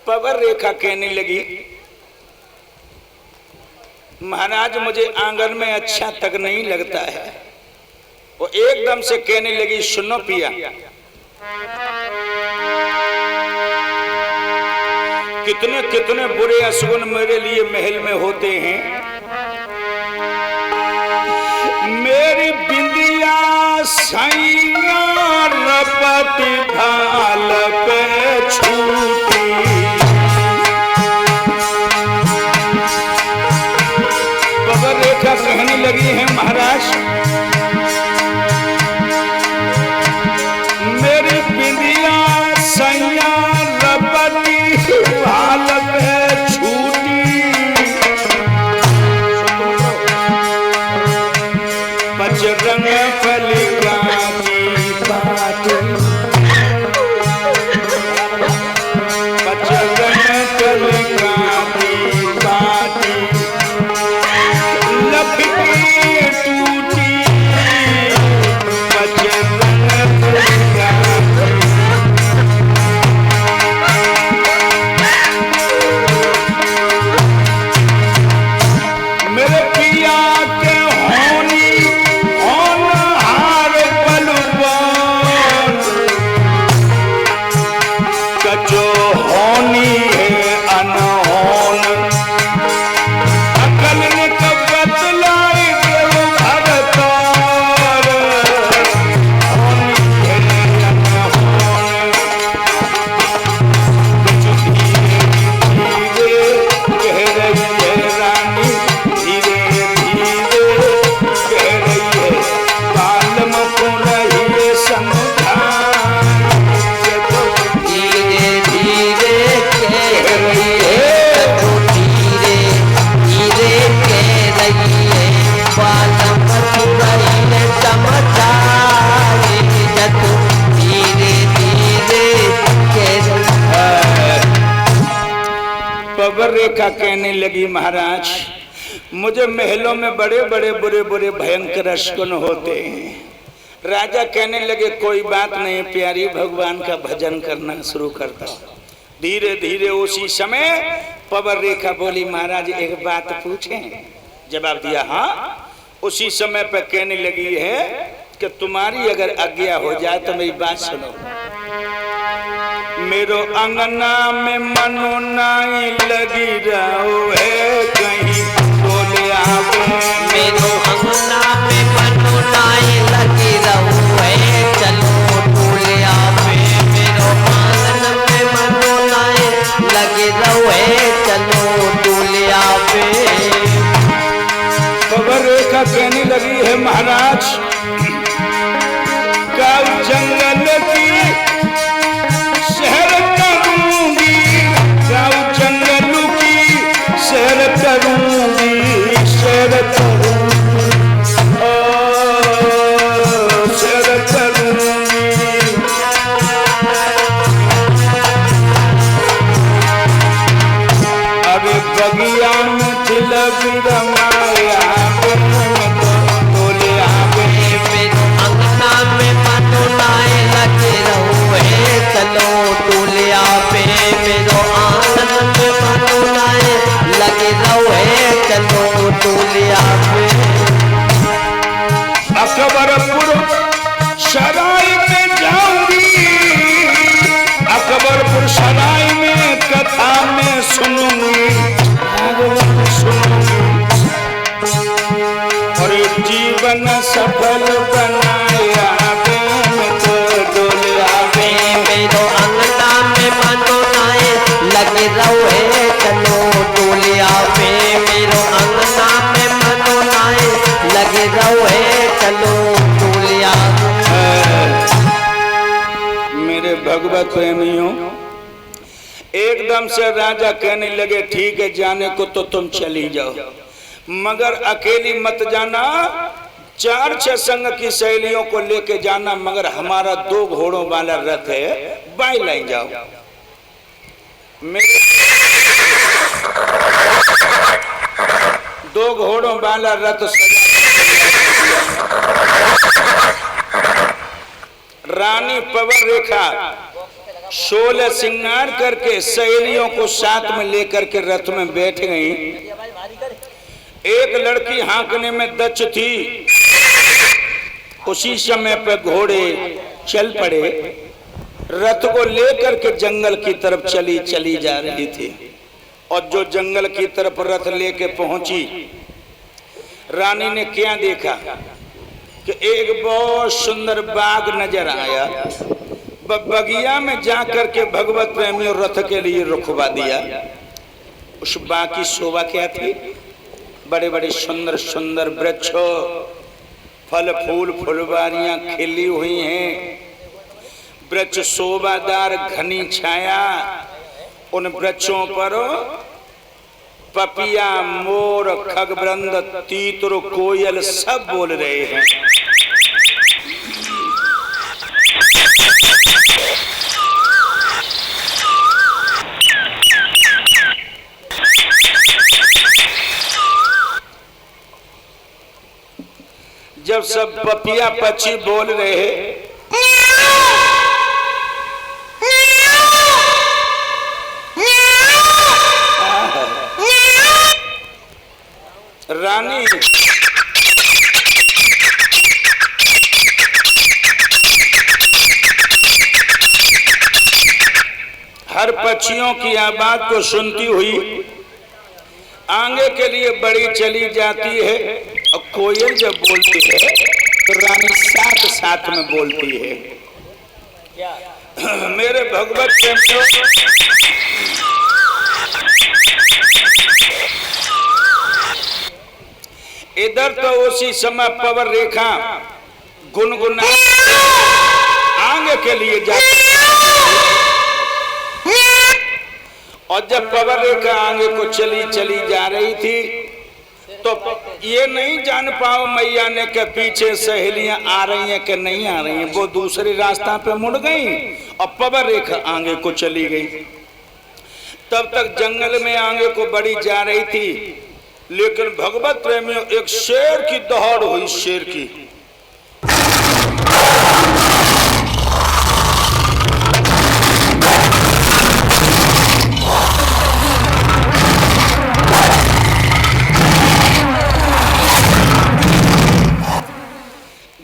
Power रेखा कहने लगी, महाराज मुझे आंगन में अच्छा तक नहीं लगता है। वो एकदम से कहने लगी, सुनो पिया, कितने कितने बुरे अशगुन मेरे लिए महल में होते हैं। मेरी बिंदिया सैया रपटी भाल पे छूटी। पवर रेखा कहने लगी है, महाराज मेरी बिंदिया सैया रपटी भाल पे छूटी। बजरंग बली की बात, बजरंग बली की बात लपटी टूटी। बजरंग बली मेरे पिया के होनी होनहार बलवान, कचो होनी है अनहोन। अकल ने कब बतलाई देव भरतार, होनी है अनहोन। कचो धीरे कह रही है रानी, धीरे धीरे कह रही है बालम को रही समझान। धीरे धीरे कह रही है, तो धीरे धीरे कह रही है बालम को रही है समझाए। जब धीरे धीरे कह रही पवर रेखा कहने लगी, महाराज मुझे महलों में बड़े बड़े बुरे बुरे भयंकर अशगुन होते हैं। राजा कहने लगे, कोई बात नहीं प्यारी, भगवान का भजन करना शुरू कर दो। धीरे धीरे उसी समय पवर रेखा बोली, महाराज एक बात पूछें? जवाब दिया, हाँ। उसी समय पर कहने लगी है कि तुम्हारी अगर आज्ञा हो जाए तो मेरी बात सुनो। मेरो अंगना में मनो नाई लगी रहो है, कहीं बोले आप मेरो अंगना में मनो नाई लगी रहू है, चलो टोलिया पे। मेरो आंगन में मनो नाई लगी रहू है, चलो टोलिया पे। पवर रेखा कहने लगी है, महाराज काऊ जंगल की शहर करूंगी, काऊ जंगल की शहर करूंगी, शहर करूंगी, ओ शहर करूंगी। अरे बगिया में तिलक रमाया बोले आवे। मेरो अंगना में मनो नाई लगी रहू है, चलो टोलिया पे। मेरो आंगन में मनो नाई लगी रहू है, चलो टोलिया पे। अकबरपुर सराय में जाऊंगी, अकबरपुर सराय में कथा में सुनूंगी, सुनूंगी। और जीवन सफल बनाया तो डोले आवे। मेरो अंगना में मनो नाई लगी रहू है, चलो टोलिया पे। मेरो अंगना में मनो नाई लगी रहू है, चलो टोलिया पे। मेरे भगवत प्रेमियों, एकदम से राजा कहने लगे, ठीक है जाने को तो तुम चली जाओ, मगर अकेली मत जाना, 4-6 संग की सहेलियों को लेके जाना, मगर हमारा 2 घोड़ों वाला रथ है, बाई लाइन जाओ। मेरे 2 घोड़ों वाला रथ सजा। रानी पवर रेखा 16 श्रृंगार करके सहेलियों को साथ में लेकर के रथ में बैठ गई। एक लड़की हाँकने में दक्ष थी, उसी समय पर घोड़े चल पड़े, रथ को लेकर के जंगल की तरफ चली जा रही थी। और जो जंगल की तरफ रथ लेके पहुंची, रानी ने क्या देखा कि एक बहुत सुंदर बाग नजर आया। बगिया में जाकर के भगवत प्रेमियों रथ के लिए रुकवा दिया। उस बाग की शोभा क्या थी? बड़े बड़े सुंदर सुंदर वृक्षों, फल फूल फुलवारियां खिली हुई हैं, वृक्ष शोभादार घनी छाया, उन वृक्षों पर पपिया, मोर, खगवृंद, तीतर, कोयल सब बोल रहे हैं। जब सब पपिया पक्षी बोल रहे हैं, रानी हर पक्षियों की आवाज को सुनती हुई आगे के लिए बड़ी चली जाती है। और कोयल जब बोलती है तो रानी साथ साथ में बोलती है। मेरे भगवत प्रेमियों, इधर तो उसी समय पवर रेखा गुनगुना आगे के लिए जाती, और जब पवर रेखा आगे को चली जा रही थी तो ये नहीं जान पाओ मैया ने के पीछे सहेलियां आ रही हैं कि नहीं आ रही हैं। वो दूसरे रास्ता पे मुड़ गई और पवर रेखा आगे को चली गई। तब तक जंगल में आगे को बढ़ी जा रही थी, लेकिन भगवत प्रेमियों एक शेर की दौड़ हुई। शेर की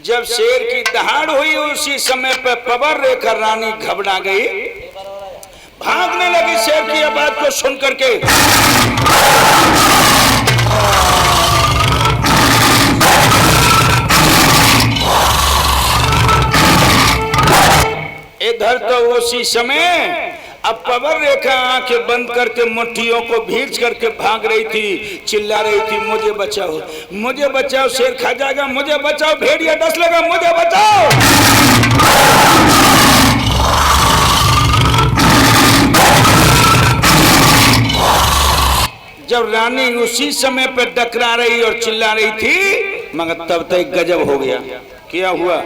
जब शेर की दहाड़ हुई, उसी समय पर पवर रेखा रानी घबरा गई, भागने लगी शेर की आवाज को सुन करके। इधर तो उसी समय अब पवर रेखा आंखें बंद करके मुट्ठियों को भींच करके भाग रही थी, चिल्ला रही थी, मुझे बचाओ, मुझे बचाओ, शेर खा जाएगा, मुझे बचाओ, भेड़िया डस लगा, मुझे बचाओ। जब रानी उसी समय पर डकरा रही और चिल्ला रही थी, मगर तब तक गजब हो गया। क्या हुआ?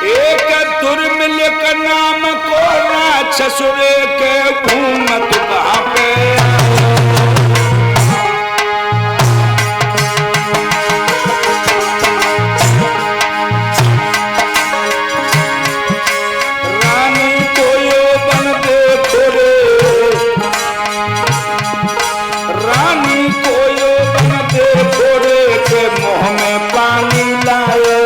एक दुर्मिल का नाम को राक्षसुर के घूमत वहां पे, रानी को यो बन देखो रे, रानी को यो बन देखो रे के मुंह में पानी लाए।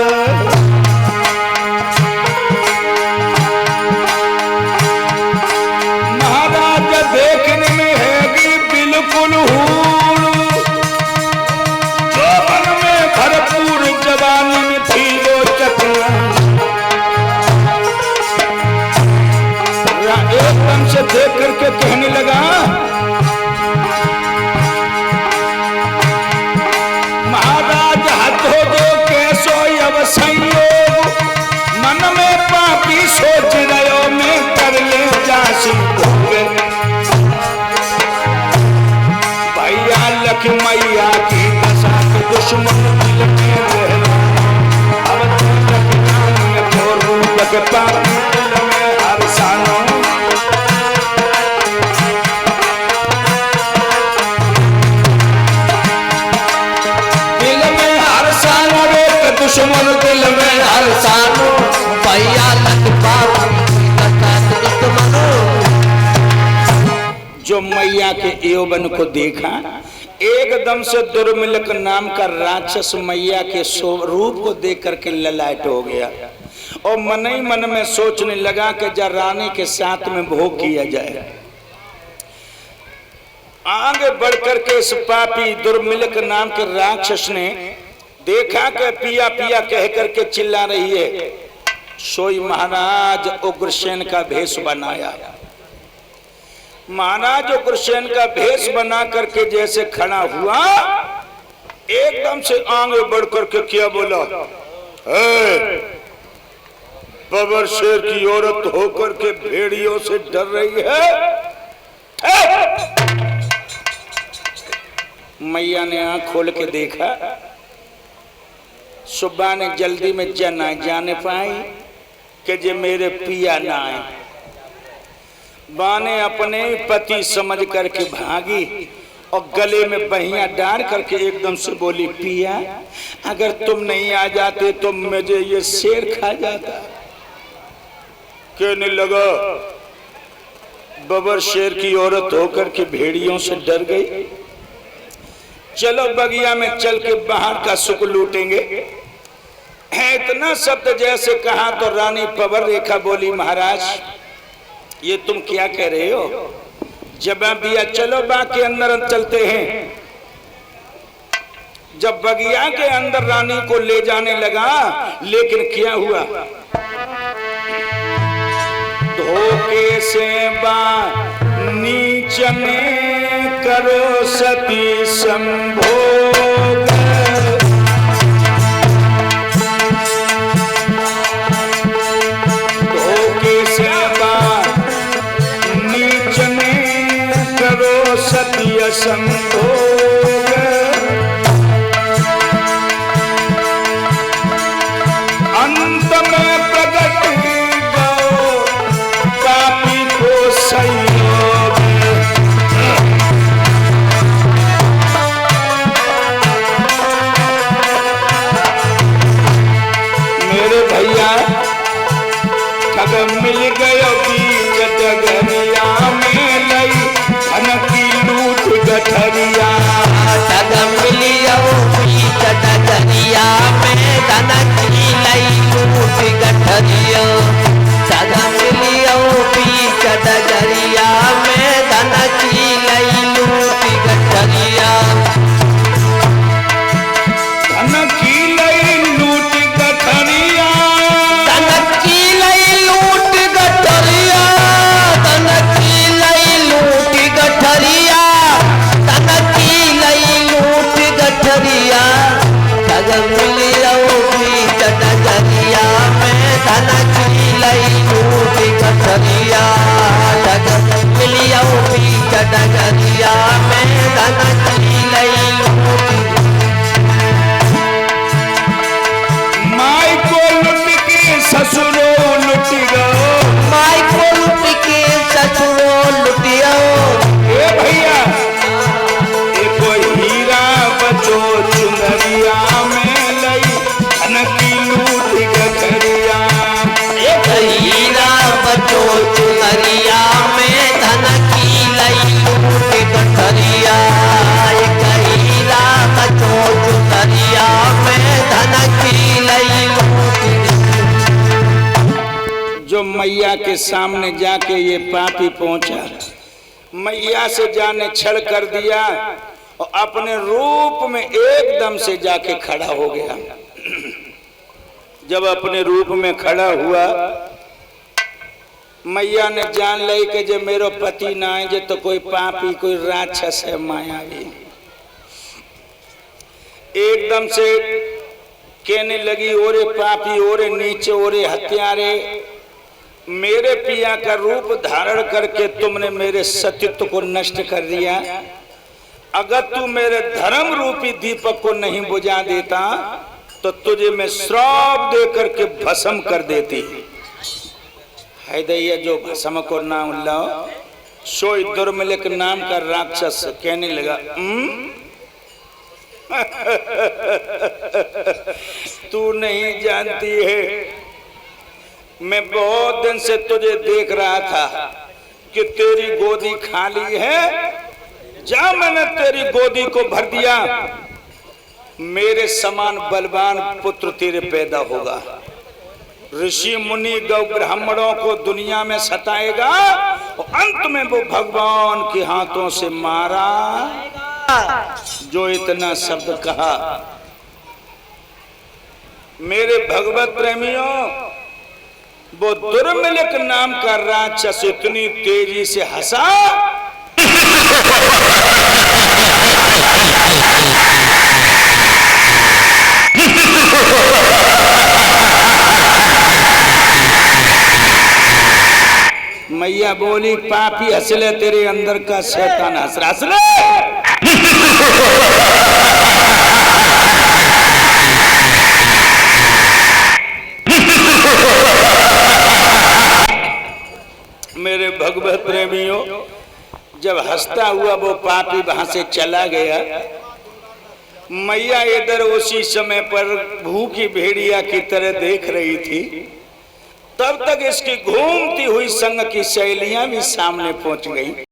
एकदम से देख करके कहने लगा, महाराज हाथ हो दो कैसो अब संयोग, मन में पापी सोच रहे मैं कर ले जासी होंगे। भैया लख मैया की दशा के दुश्मन दिल में रहे, अब तक नाम को रूप के पापी दिल में हर सानों। मैया के यौवन को देखा, एकदम से दुर्मिलक नाम का राक्षस मैया के रूप को देख करके ललाट हो गया और मन ही मन में सोचने लगा कि जा रानी के साथ में भोग किया जाए। आगे बढ़कर के इस पापी दुर्मिलक नाम के राक्षस ने देखा कि पिया पिया कह करके चिल्ला रही है, सोई महाराज उग्रसेन का भेष बनाया। महाराज उग्रसेन का भेष बना करके जैसे खड़ा हुआ, एकदम से आगे बढ़ करके क्या बोला, बबर शेर की औरत होकर के भेड़ियों से डर रही है। मैया ने आंख खोल के देखा, सुबह ने जल्दी में जाने पाई कि जे मेरे पिया ना आए। बाने अपने पति समझ करके भागी और गले में बहियां डाल करके एकदम से बोली, पिया अगर तुम नहीं आ जाते तो मुझे ये शेर खा जाता। कहने लगा, बबर शेर की औरत होकर के भेड़ियों से डर गई, चलो बगिया में चल के बाहर का सुख लूटेंगे। इतना शब्द जैसे कहा तो रानी पवर रेखा बोली, महाराज ये तुम क्या कह रहे हो? जवाब दिया, चलो बाग के अंदर चलते हैं। जब बगिया के अंदर रानी को ले जाने लगा, लेकिन क्या हुआ, धोखे से नीच में करो सती संभोग, धोखे से नीच में करो सती संभोग, अंत में प्रगट गो पापी को संयोग। मेरे भैया ठग मिल गयो बीच डगरिया में, लई धन की लूट गठरिया, ठग मिलियो बीच डगरिया में, धन की लई लूट गठरिया, ठग मिलियो बीच डगरिया में, धन की लई लूट गठरिया, धन की लई लूट गठरिया, धन की लई लूट गठरिया, धन की लई लूट गठरिया, धन की लई लूट गठरिया, ठग मिलियो बीच डगरिया में, धन की लई लूट गठरिया, ठग मिलियो बीच डगरिया में, धन की लई लूट, माई को लुट के ससुरो लुट गो, माई को लुट के ससुरो लुटियो, ए भैया एको हीरा बचो चुनरिया में, लई धन की लूट गठरिया, एक हीरा बचो चुनरिया में, धन की लई लूट गठरिया, एक हीरा बचो चुनरिया में, धन की लई लूट। जो मैया के सामने जाके ये पापी पहुंचा, मैया से जाने छड़ कर दिया और अपने रूप में एकदम से जाके खड़ा हो गया। जब अपने रूप में खड़ा हुआ, मैया ने जान ली कि जब मेरो पति ना आए तो कोई पापी कोई राक्षस है मायावी। एकदम से कहने लगी, ओरे पापी, ओरे नीचे, ओरे हत्यारे, मेरे पिया का रूप धारण करके तुमने मेरे सतीत्व को नष्ट कर दिया। अगर तू मेरे धर्म रूपी दीपक को नहीं बुझा देता तो तुझे मैं श्राप दे करके भस्म कर देती। है दैया जो भस्म को नाम लाओ, सोई दुर्मिलक नाम का राक्षस कहने लगा, तू नहीं जानती है, मैं बहुत दिन से तुझे देख रहा था, कि तेरी गोदी खाली है, जा मैंने तेरी गोदी को भर दिया, मेरे समान बलवान पुत्र तेरे पैदा होगा। ऋषि मुनि गौ ब्राह्मणों को दुनिया में सताएगा और अंत में वो भगवान के हाथों से मारा। जो इतना शब्द कहा, मेरे भगवत प्रेमियों, वो दुर्मिलक नाम का राक्षस इतनी तेजी से हंसा मैया बोली, पापी हंसले, तेरे अंदर का शैतान हंस रहा, हंसले। मेरे भगवत प्रेमियों, जब हंसता हुआ वो पापी वहां से चला गया, मैया इधर उसी समय पर भूखी भेड़िया की तरह देख रही थी। तब तक इसकी घूमती हुई संग की सहेलियां भी सामने पहुंच गई।